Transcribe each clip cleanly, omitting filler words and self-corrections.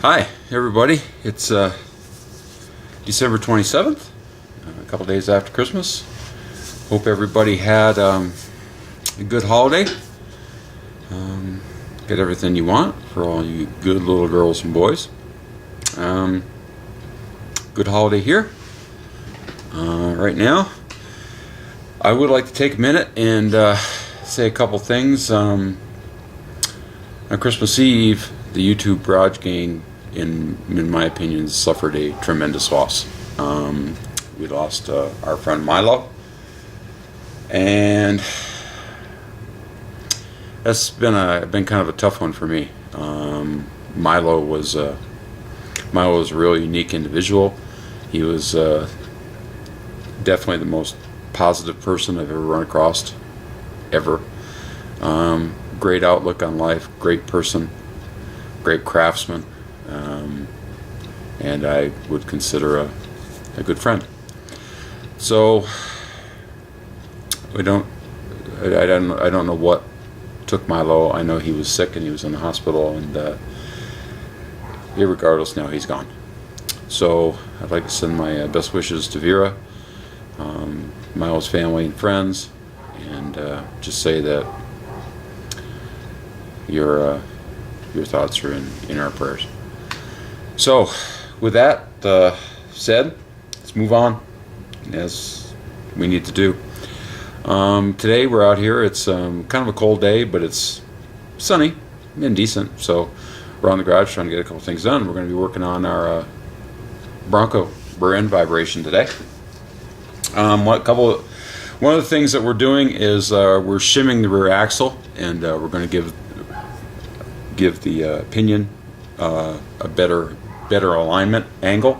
Hi everybody, it's December 27th, a couple days after Christmas. Hope everybody had a good holiday. Get everything you want for all you good little girls and boys. Good holiday here. Right now, I would like to take a minute and say a couple things. On Christmas Eve, the YouTube garage gang, in my opinion, suffered a tremendous loss. We lost our friend Milo, and that's been kind of a tough one for me. Milo was a really unique individual. He was definitely the most positive person I've ever run across, ever. Great outlook on life, great person, great craftsman, and I would consider a good friend. So I don't know what took Milo. I know he was sick and he was in the hospital, and irregardless, now he's gone. So I'd like to send my best wishes to Vera, Milo's family and friends, and just say that your thoughts are in our prayers. So with that said, let's move on, as we need to do. Today we're out here. It's kind of a cold day, but it's sunny and decent, so we're on the garage trying to get a couple things done. We're going to be working on our Bronco rear end vibration today. One of the things that we're doing is we're shimming the rear axle, and we're going to give the pinion a better alignment angle.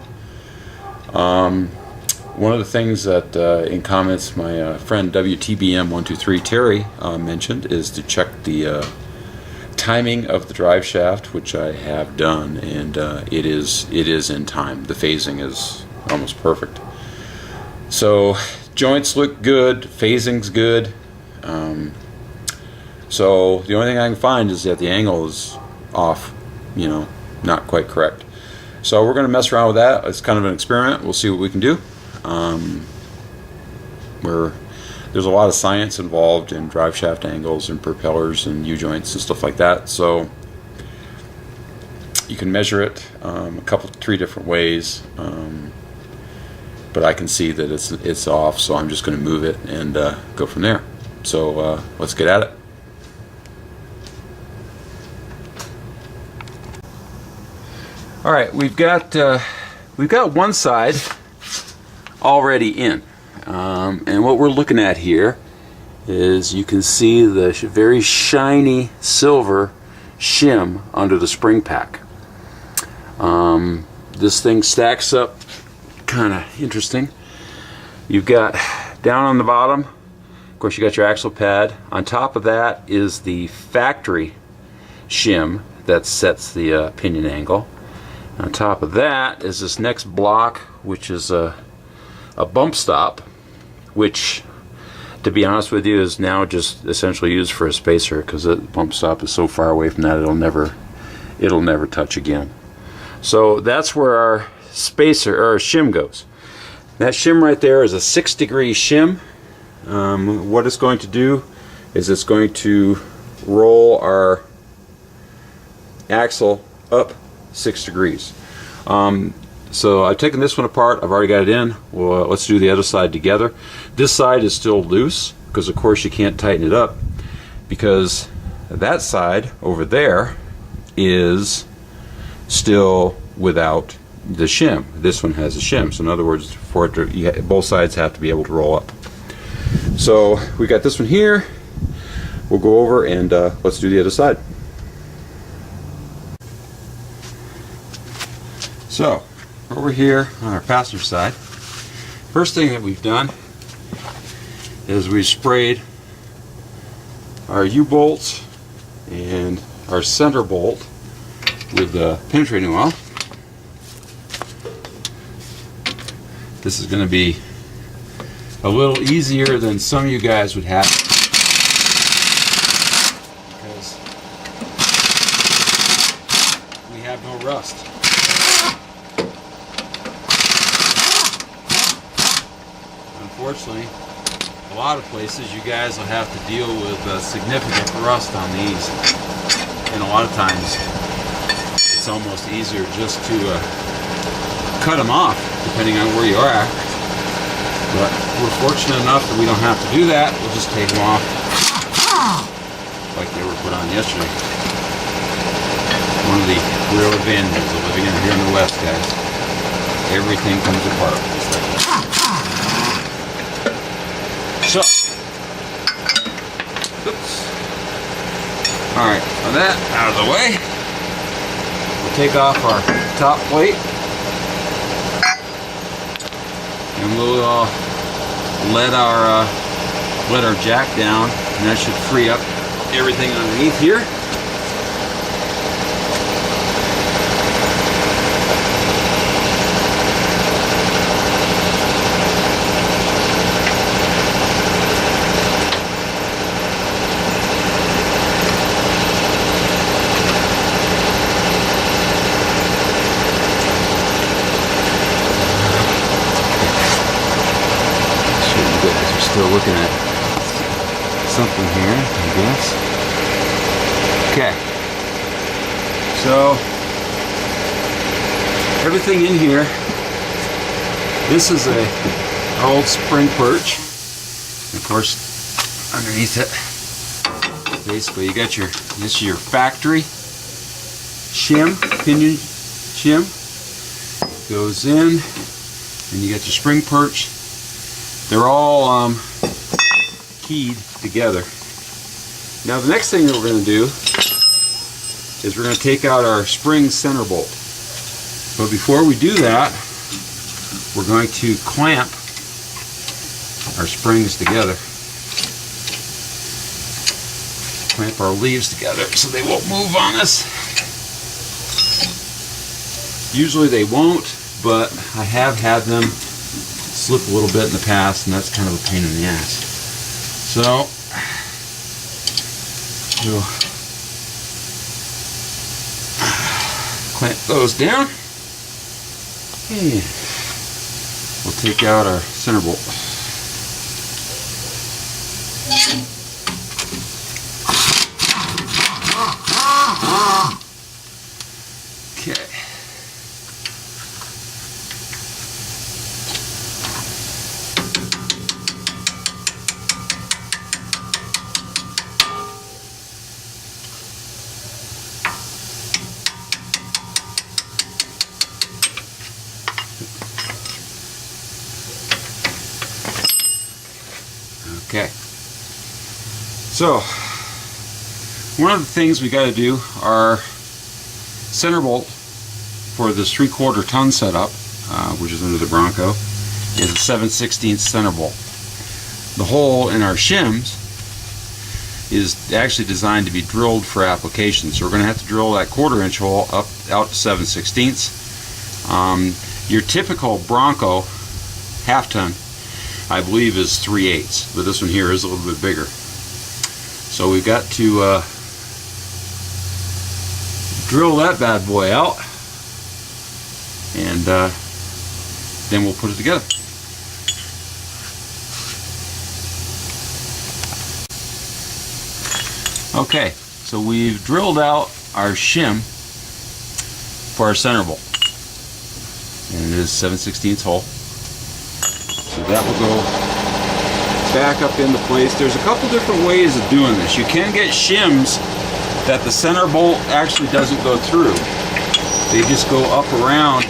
One of the things that in comments my friend WTBM123 Terry mentioned is to check the timing of the drive shaft, which I have done, and it is in time. The phasing is almost perfect. So joints look good, phasing's good. So the only thing I can find is that the angle is off, not quite correct. So we're going to mess around with that. It's kind of an experiment. We'll see what we can do. There's a lot of science involved in drive shaft angles and propellers and U-joints and stuff like that. So you can measure it three different ways. But I can see that it's off, so I'm just going to move it and go from there. So let's get at it. All right, we've got one side already in, and what we're looking at here is you can see the very shiny silver shim under the spring pack. This thing stacks up kind of interesting. You've got down on the bottom, of course, you got your axle pad. On top of that is the factory shim that sets the pinion angle. On top of that is this next block, which is a bump stop, which, to be honest with you, is now just essentially used for a spacer, because the bump stop is so far away from that it'll never touch again. So that's where our spacer or our shim goes. That shim right there is a 6-degree shim. What it's going to do is it's going to roll our axle up 6 degrees. So I've taken this one apart. I've already got it in. Well, let's do the other side together. This side is still loose because, of course, you can't tighten it up, because that side over there is still without the shim. This one has a shim. So in other words, for it to, both sides have to be able to roll up. So we got this one here. We'll go over and let's do the other side. So over here on our passenger side, first thing that we've done is we sprayed our U-bolts and our center bolt with the penetrating oil. This is going to be a little easier than some of you guys would have, because we have no rust. Unfortunately, a lot of places you guys will have to deal with significant rust on these, and a lot of times it's almost easier just to cut them off depending on where you are. But we're fortunate enough that we don't have to do that. We'll just take them off like they were put on yesterday. One of the real advantages of living here in the West, guys. Everything comes apart. So, oops. Alright, with that out of the way, we'll take off our top plate and we'll let our jack down, and that should free up everything underneath here. Still looking at something here, I guess. Okay. So everything in here. This is our old spring perch. Of course, underneath it, basically you got this is your factory shim, pinion shim. Goes in, and you got your spring perch. They're all keyed together. Now the next thing that we're going to do is we're going to take out our spring center bolt. But before we do that, we're going to clamp our springs together. Clamp our leaves together so they won't move on us. Usually they won't, but I have had them slip a little bit in the past, and that's kind of a pain in the ass. So we'll clamp those down, and we'll take out our center bolt. Okay. Okay, so one of the things we got to do, our center bolt for this 3/4 ton setup, which is under the Bronco, is a 7/16 center bolt. The hole in our shims is actually designed to be drilled for application, so we're going to have to drill that 1/4 inch hole up out to 7/16. Your typical Bronco half ton, I believe, is 3/8, but this one here is a little bit bigger. So we've got to drill that bad boy out, and then we'll put it together. Okay, so we've drilled out our shim for our center bolt, and it is 7/16 hole. So that will go back up into place. There's a couple different ways of doing this. You can get shims that the center bolt actually doesn't go through. They just go up around,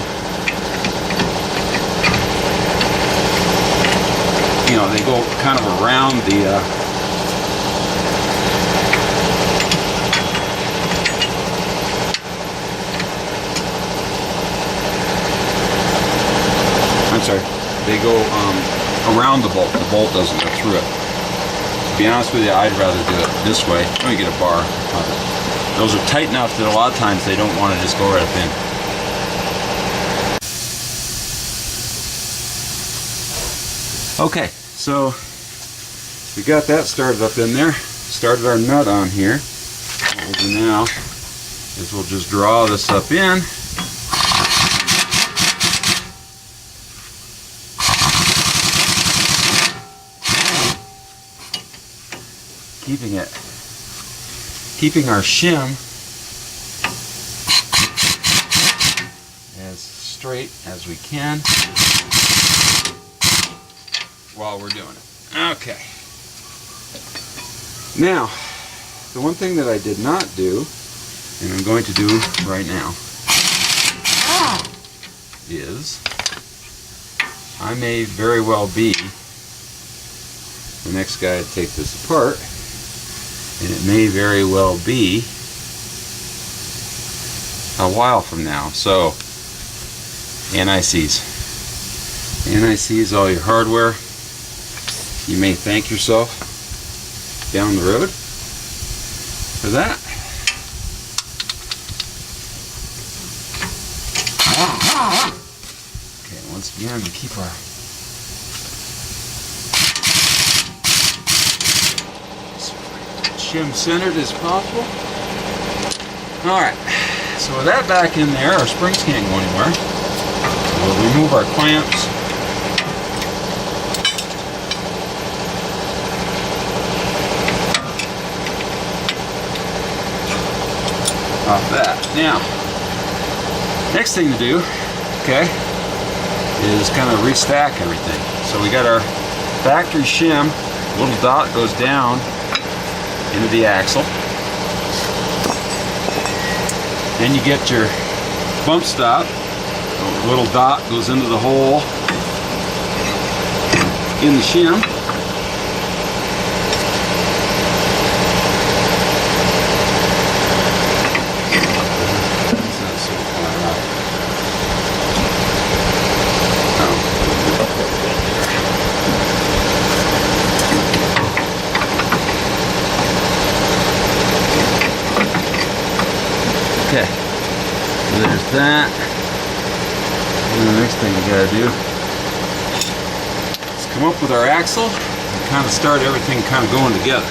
you know, they go kind of around the I'm sorry, they go around the bolt. The bolt doesn't go through it. To be honest with you, I'd rather do it this way. Let me get a bar. Those are tight enough that a lot of times they don't want to just go right up in. Okay, so we got that started up in there. Started our nut on here. What we'll do now is we'll just draw this up in. Keeping our shim as straight as we can while we're doing it. Okay. Now, the one thing that I did not do, and I'm going to do right now, is I may very well be the next guy to take this apart, and it may very well be a while from now. So, NICs. NICs, all your hardware. You may thank yourself down the road for that. Okay, once again, we keep our shim centered as possible. Alright, so with that back in there, our springs can't go anywhere. So we'll remove our clamps. Off that. Now, next thing to do, okay, is kind of restack everything. So we got our factory shim, little dot goes down into the axle. Then you get your bump stop, a little dot goes into the hole in the shim. Okay, so there's that. And the next thing we gotta do is come up with our axle and kind of start everything kind of going together.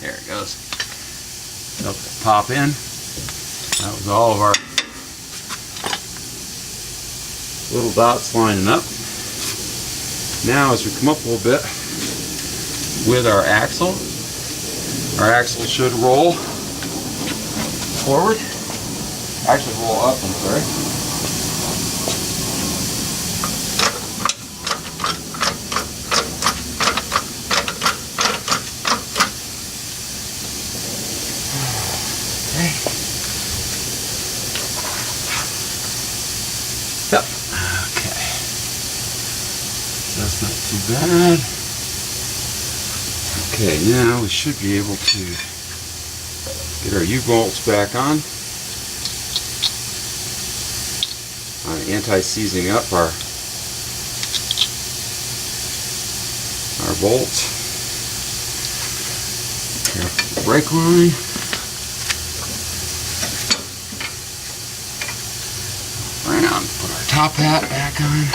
There it goes. Pop in. That was all of our little dots lining up. Now as we come up a little bit with our axle should roll forward. Actually roll up, I'm sorry. Yep. Okay. That's not too bad. Okay, now we should be able to get our U-bolts back on. Anti-seizing up our bolts. Careful brake line. Put our top hat back on.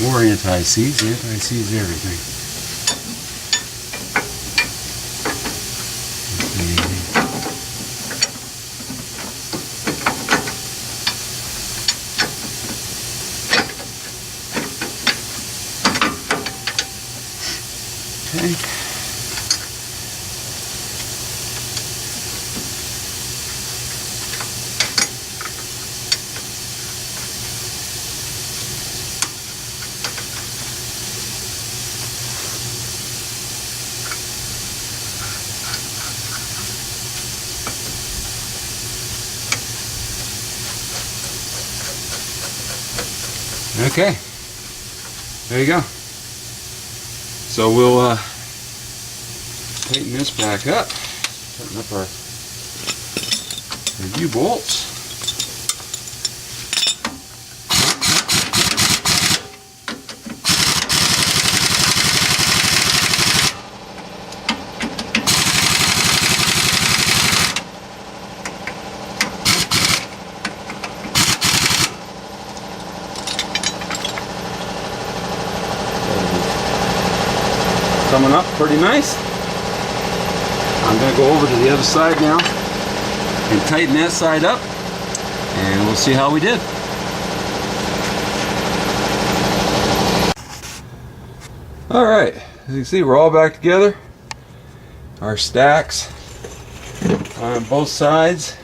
More anti-seize. Anti-seize everything. Okay, there you go. So we'll tighten this back up. Tighten up our U-bolts. Coming up pretty nice. I'm going to go over to the other side now and tighten that side up, and we'll see how we did. Alright, as you can see, we're all back together. Our stacks on both sides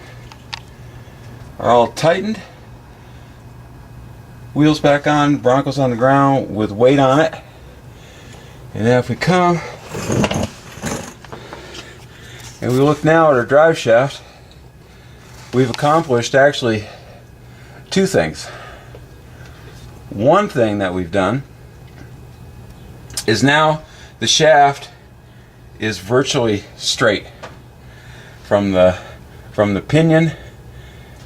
are all tightened. Wheels back on, Bronco's on the ground with weight on it. And now if we come and we look now at our drive shaft, we've accomplished actually two things. One thing that we've done is now the shaft is virtually straight from the pinion.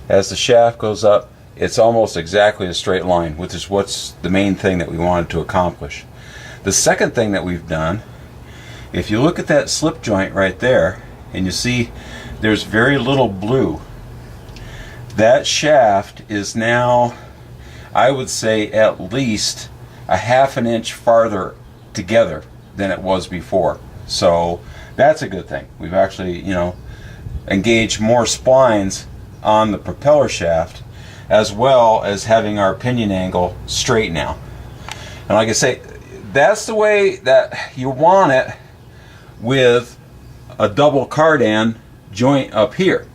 As the shaft goes up, it's almost exactly a straight line, which is what's the main thing that we wanted to accomplish. The second thing that we've done, if you look at that slip joint right there, and you see there's very little blue, that shaft is now, I would say, at least a half an inch farther together than it was before. So that's a good thing. We've actually, engaged more splines on the propeller shaft, as well as having our pinion angle straight now. And like I say, that's the way that you want it with a double cardan joint up here.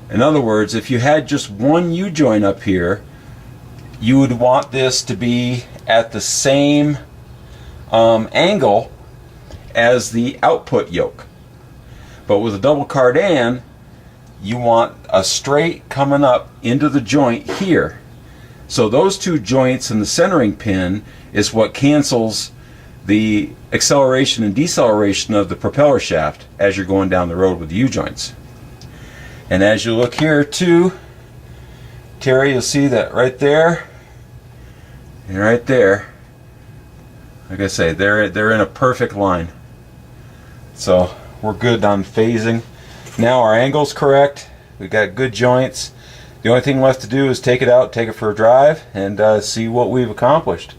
In other words, if you had just one U-joint up here, you would want this to be at the same angle as the output yoke. But with a double cardan, you want a straight coming up into the joint here. So those two joints and the centering pin is what cancels the acceleration and deceleration of the propeller shaft as you're going down the road with the U-joints. And as you look here too, Terry, you'll see that right there and right there, like I say, they're in a perfect line. So we're good on phasing. Now our angle's correct. We've got good joints. The only thing left to do is take it out, take it for a drive, and see what we've accomplished.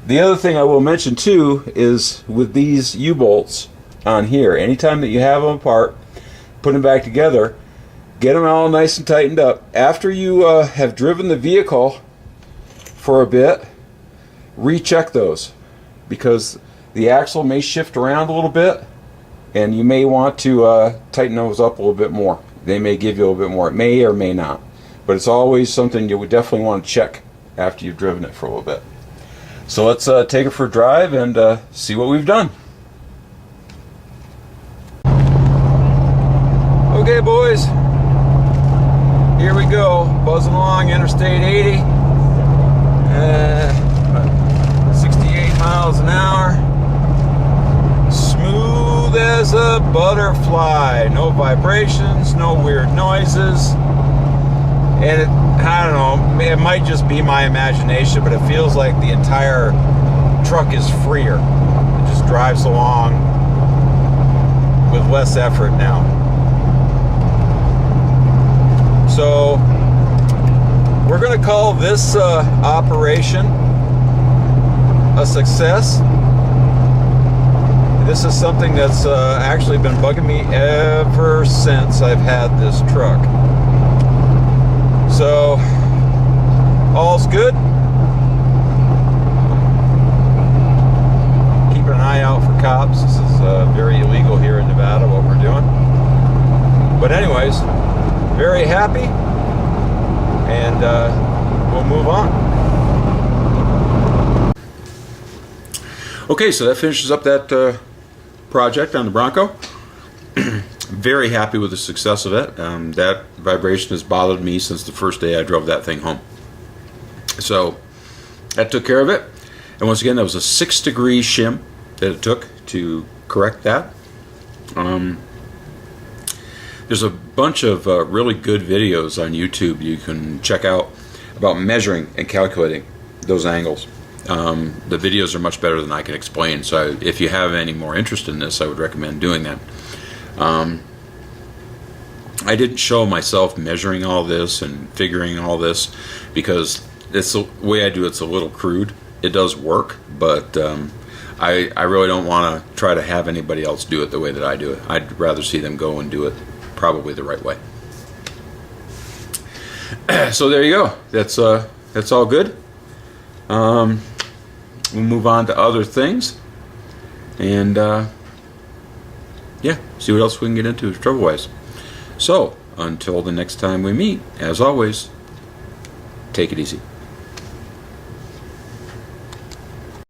The other thing I will mention too is with these U-bolts on here, anytime that you have them apart, put them back together, get them all nice and tightened up. After you have driven the vehicle for a bit, recheck those, because the axle may shift around a little bit and you may want to tighten those up a little bit more. They may give you a little bit more. It may or may not. But it's always something you would definitely want to check after you've driven it for a little bit. So let's take it for a drive and see what we've done. Okay, boys. Here we go. Buzzing along Interstate 80. 68 miles an hour. Smooth as a butterfly. No vibrations, no weird noises. And I don't know, it might just be my imagination, but it feels like the entire truck is freer. It just drives along with less effort now. So we're going to call this operation a success. This is something that's actually been bugging me ever since I've had this truck. So all's good. Keeping an eye out for cops. This is very illegal here in Nevada, what we're doing. But anyways, very happy, and we'll move on. Okay, so that finishes up that project on the Bronco. Very happy with the success of it. That vibration has bothered me since the first day I drove that thing home. So that took care of it. And once again, that was a 6-degree shim that it took to correct that. There's a bunch of really good videos on YouTube you can check out about measuring and calculating those angles. The videos are much better than I can explain, so if you have any more interest in this, I would recommend doing that. I didn't show myself measuring all this and figuring all this because it's the way I do it's a little crude. It does work, but I really don't want to try to have anybody else do it the way that I do it. I'd rather see them go and do it probably the right way. So there you go. That's all good. We'll move on to other things, and yeah, see what else we can get into trouble-wise. So until the next time we meet, as always, take it easy.